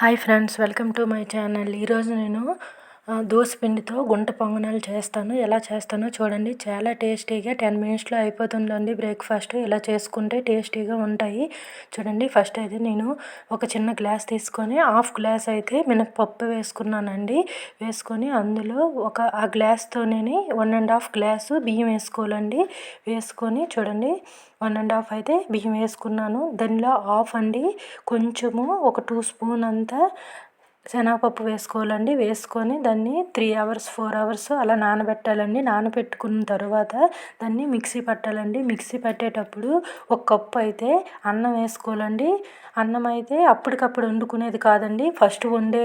Hi friends, welcome to my channel. ఈరోజు నేను దోస పిండితో గుంట పొంగనాలు చేస్తాను. ఎలా చేస్తానో చూడండి. చాలా టేస్టీగా 10 మినిట్స్లో అయిపోతుందండి. బ్రేక్ఫాస్ట్ ఇలా చేసుకుంటే టేస్టీగా ఉంటాయి. చూడండి, ఫస్ట్ అయితే నేను ఒక చిన్న గ్లాస్ తీసుకొని హాఫ్ గ్లాస్ అయితే మినపప్పు వేసుకున్నానండి. వేసుకొని అందులో ఆ గ్లాస్తోనే 1.5 గ్లాసు బియ్యం వేసుకోవాలండి. వేసుకొని చూడండి, 1.5 అయితే బియ్యం వేసుకున్నాను. దానిలో హాఫ్ అండి కొంచెము ఒక 2 స్పూన్ అంతా శనగపప్పు వేసుకోవాలండి. వేసుకొని దాన్ని 3 అవర్స్ 4 అవర్స్ అలా నానబెట్టాలండి. నానబెట్టుకున్న తర్వాత దాన్ని మిక్సీ పట్టాలండి. మిక్సీ పట్టేటప్పుడు ఒక కప్పు అయితే అన్నం వేసుకోవాలండి. అన్నం అయితే అప్పటికప్పుడు వండుకునేది కాదండి, ఫస్ట్ వండే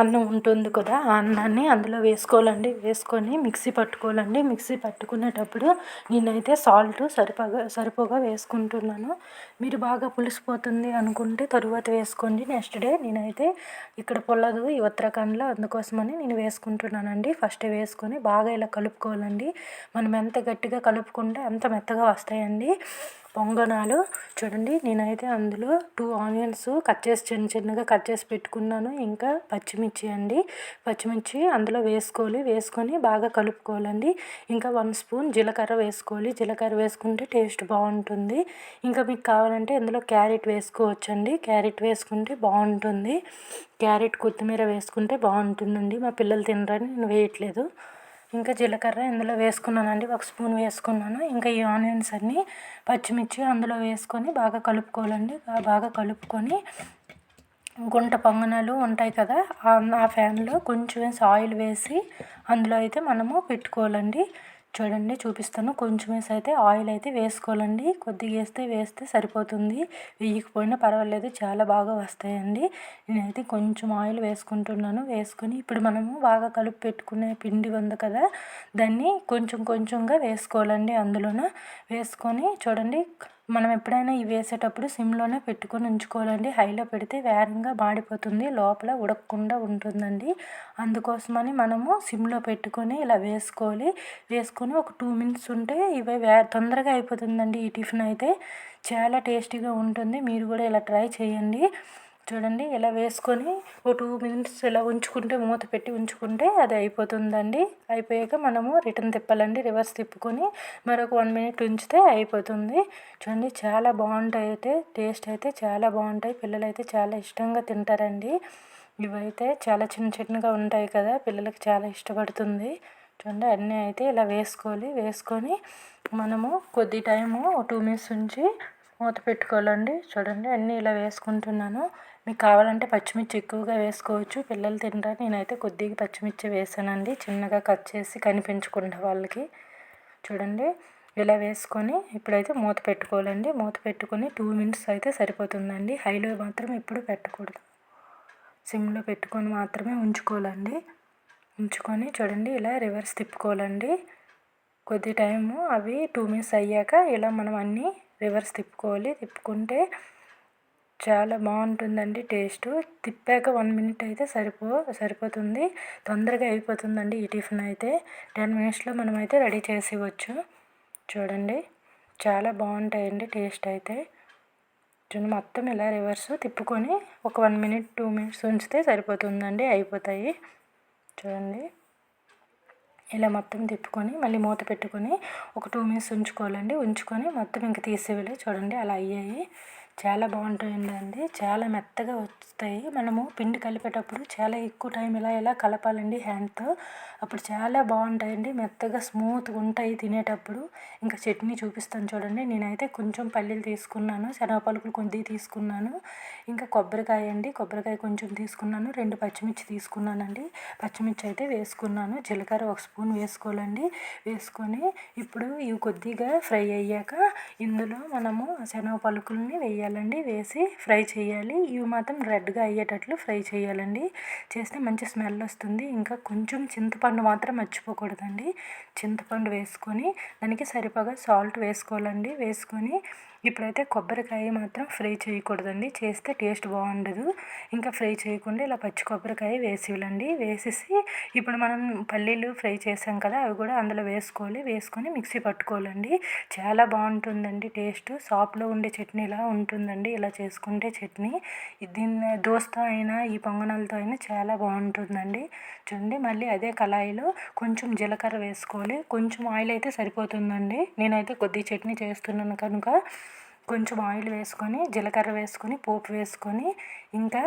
అన్నం ఉంటుంది కదా, ఆ అన్నాన్ని అందులో వేసుకోవాలండి. వేసుకొని మిక్సీ పట్టుకోవాలండి. మిక్సీ పట్టుకునేటప్పుడు నేనైతే సాల్ట్ సరిపోగా వేసుకుంటున్నాను. మీరు బాగా పులిసిపోతుంది అనుకుంటే తరువాత వేసుకోండి. నెక్స్ట్ డే నేనైతే ఇక్కడ పొల్లదు ఈ ఉత్తరాఖండ్లో, అందుకోసమని నేను వేసుకుంటున్నానండి. ఫస్ట్ వేసుకొని బాగా ఇలా కలుపుకోవాలండి. మనం ఎంత గట్టిగా కలుపుకుంటే అంత మెత్తగా వస్తాయండి పొంగనాలు. చూడండి, నేనైతే అందులో 2 ఆనియన్స్ చిన్నగా కట్ చేసి పెట్టుకున్నాను. ఇంకా పచ్చిమిర్చి అండి, పచ్చిమిర్చి అందులో వేసుకొని బాగా కలుపుకోవాలండి. ఇంకా 1 స్పూన్ జీలకర్ర వేసుకోవాలి. జీలకర్ర వేసుకుంటే టేస్ట్ బాగుంటుంది. ఇంకా మీకు కావాలంటే అందులో క్యారెట్ వేసుకోవచ్చండి. క్యారెట్ వేసుకుంటే బాగుంటుంది. క్యారెట్ కొత్తిమీర వేసుకుంటే బాగుంటుందండి. మా పిల్లలు తినరని నేను వేయట్లేదు. ఇంకా జీలకర్ర ఇందులో వేసుకున్నానండి, 1 స్పూన్ వేసుకున్నాను. ఇంకా ఈ ఆనియన్స్ అన్నీ పచ్చిమిర్చి అందులో వేసుకొని బాగా కలుపుకోవాలండి. బాగా కలుపుకొని గుంట పొంగనాలు ఉంటాయి కదా, ఆ ఫ్యాన్లో కొంచెం ఆయిల్ వేసి అందులో అయితే మనము పెట్టుకోవాలండి. చూడండి, చూపిస్తాను. కొంచెం వేసి అయితే ఆయిల్ అయితే వేసుకోవాలండి. కొద్దిగా వేస్తే సరిపోతుంది. వేయకపోయినా పర్వాలేదు, చాలా బాగా వస్తాయండి. నేనైతే కొంచెం ఆయిల్ వేసుకుంటున్నాను. వేసుకొని ఇప్పుడు మనము బాగా కలిపి పెట్టుకునే పిండి ఉంది కదా, దాన్ని కొంచెంగా వేసుకోవాలండి. అందులోన వేసుకొని చూడండి, మనం ఎప్పుడైనా ఇవి వేసేటప్పుడు సిమ్లోనే పెట్టుకొని ఉంచుకోవాలండి. హైలో పెడితే వేగంగా మాడిపోతుంది, లోపల ఉడకకుండా ఉంటుందండి. అందుకోసమని మనము సిమ్లో పెట్టుకొని ఇలా వేసుకోవాలి. వేసుకొని ఒక 2 మినిట్స్ ఉంటే ఇవి తొందరగా అయిపోతుందండి. ఈ టిఫిన్ అయితే చాలా టేస్టీగా ఉంటుంది. మీరు కూడా ఇలా ట్రై చేయండి. చూడండి, ఇలా వేసుకొని ఒక 2 మినిట్స్ ఇలా మూత పెట్టి ఉంచుకుంటే అది అయిపోతుందండి. అయిపోయాక మనము రిటర్న్ తిప్పాలండి. రివర్స్ తిప్పుకొని మరొక 1 మినిట్ ఉంచితే అయిపోతుంది. చూడండి, చాలా బాగుంటాయి. టేస్ట్ అయితే చాలా బాగుంటాయి. పిల్లలు అయితే చాలా ఇష్టంగా తింటారండి. ఇవైతే చాలా చిన్నగా ఉంటాయి కదా, పిల్లలకి చాలా ఇష్టపడుతుంది. చూడండి, అన్నీ అయితే ఇలా వేసుకోవాలి. వేసుకొని మనము కొద్ది టైము 2 మినిట్స్ ఉంచి మూత పెట్టుకోవాలండి. చూడండి, అన్నీ ఇలా వేసుకుంటున్నాను. మీకు కావాలంటే పచ్చిమిర్చి ఎక్కువగా వేసుకోవచ్చు, పిల్లలు తింటారు. నేనైతే కొద్దిగా పచ్చిమిర్చి వేసానండి, చిన్నగా కట్ చేసి కనిపించకుండా వాళ్ళకి. చూడండి, ఇలా వేసుకొని ఇప్పుడైతే మూత పెట్టుకోవాలండి. మూత పెట్టుకొని 2 మినిట్స్ అయితే సరిపోతుందండి. హైలో మాత్రం ఎప్పుడు పెట్టకూడదు, సిమ్లో పెట్టుకొని మాత్రమే ఉంచుకోవాలండి. ఉంచుకొని చూడండి, ఇలా రివర్స్ తిప్పుకోవాలండి. కొద్ది టైము అవి 2 మినిట్స్ అయ్యాక ఇలా మనం అన్నీ రివర్స్ తిప్పుకోవాలి. తిప్పుకుంటే చాలా బాగుంటుందండి టేస్ట్. తిప్పాక 1 మినిట్ అయితే సరిపోతుంది. తొందరగా అయిపోతుందండి ఈ టిఫిన్ అయితే. 10 మినిట్స్లో మనం అయితే రెడీ చేసేయవచ్చు. చూడండి, చాలా బాగుంటాయండి టేస్ట్ అయితే. చూడండి, మొత్తం ఇలా రివర్స్ తిప్పుకొని ఒక 1 మినిట్ 2 మినిట్స్ ఉంచితే సరిపోతుందండి, అయిపోతాయి. చూడండి, ఇలా మొత్తం తిప్పుకొని మళ్ళీ మూత పెట్టుకొని ఒక 2 మినిట్స్ ఉంచుకోవాలండి. ఉంచుకొని మొత్తం ఇంక తీసేయాలి. చూడండి, అలా అయ్యాయి. చాలా బాగుంటాయండి. చాలా మెత్తగా వస్తాయి. మనము పిండి కలిపేటప్పుడు చాలా ఎక్కువ టైం ఇలా కలపాలండి హ్యాండ్తో. అప్పుడు చాలా బాగుంటాయండి, మెత్తగా స్మూత్గా ఉంటాయి తినేటప్పుడు. ఇంకా చట్నీ చూపిస్తాను చూడండి. నేనైతే కొంచెం పల్లీలు తీసుకున్నాను, శనగ పలుకులు కొద్దిగా తీసుకున్నాను. ఇంకా కొబ్బరికాయ కొంచెం తీసుకున్నాను. 2 పచ్చిమిర్చి తీసుకున్నానండి. పచ్చిమిర్చి అయితే వేసుకున్నాను. జీలకర్ర 1 స్పూన్ వేసుకోవాలండి. వేసుకొని ఇప్పుడు ఇవి కొద్దిగా ఫ్రై అయ్యాక ఇందులో మనము శనగ పలుకుల్ని వేయాలండి. వేసి ఫ్రై చేయాలి. ఇవి మాత్రం రెడ్గా అయ్యేటట్లు ఫ్రై చేయాలండి. చేస్తే మంచి స్మెల్ వస్తుంది. ఇంకా కొంచెం చింతపండు మాత్రం మర్చిపోకూడదండి. చింతపండు వేసుకొని దానికి సరిపగా సాల్ట్ వేసుకోవాలండి. వేసుకొని ఇప్పుడైతే కొబ్బరికాయ మాత్రం ఫ్రై చేయకూడదండి, చేస్తే టేస్ట్ బాగుండదు. ఇంకా ఫ్రై చేయకుండా ఇలా పచ్చి కొబ్బరికాయ వేసేయాలండి. వేసేసి ఇప్పుడు మనం పల్లీలు ఫ్రై చేసాం కదా, అవి కూడా అందులో వేసుకోవాలి. వేసుకొని మిక్సీ పట్టుకోవాలండి. చాలా బాగుంటుందండి టేస్ట్. షాప్లో ఉండే చట్నీలా ఉంటుందండి ఇలా చేసుకుంటే చట్నీ. దీన్ని దోసతో అయినా ఈ పొంగనాలతో అయినా చాలా బాగుంటుందండి. చూడండి, మళ్ళీ అదే కళాయిలో కొంచెం జీలకర్ర వేసుకోవాలి. కొంచెం ఆయిల్ అయితే సరిపోతుందండి. నేనైతే కొద్దిగా చట్నీ చేస్తున్నాను కనుక కొంచెం ఆయిల్ వేసుకొని, జీలకర్ర వేసుకొని, పోపు వేసుకొని, ఇంకా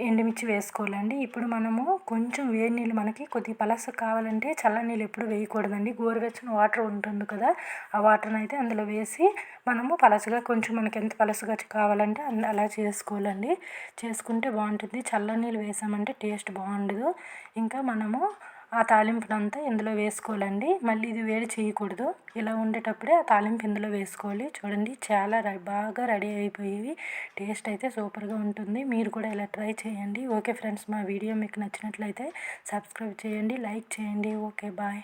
ఎండుమిర్చి వేసుకోవాలండి. ఇప్పుడు మనము కొంచెం వేడి నీళ్ళు, మనకి కొద్దిగా పలస కావాలంటే చల్లనీళ్ళు ఎప్పుడు వేయకూడదండి. గోరువెచ్చని వాటర్ ఉంటుంది కదా, ఆ వాటర్ని అయితే అందులో వేసి మనము పలసగా, కొంచెం మనకి ఎంత పలసగా కావాలంటే అలా చేసుకోవాలండి. చేసుకుంటే బాగుంటుంది. చల్లనీళ్ళు వేసామంటే టేస్ట్ బాగుండదు. ఇంకా మనము ఆ తాలింపునంతా ఇందులో వేసుకోవాలండి. మళ్ళీ ఇది వేడి చేయకూడదు. ఇలా ఉండేటప్పుడే ఆ తాలింపు ఇందులో వేసుకోవాలి. చూడండి, చాలా బాగా రెడీ అయిపోయేవి. టేస్ట్ అయితే సూపర్గా ఉంటుంది. మీరు కూడా ఇలా ట్రై చేయండి. ఓకే ఫ్రెండ్స్, మా వీడియో మీకు నచ్చినట్లయితే సబ్స్క్రైబ్ చేయండి, లైక్ చేయండి. Okay, bye.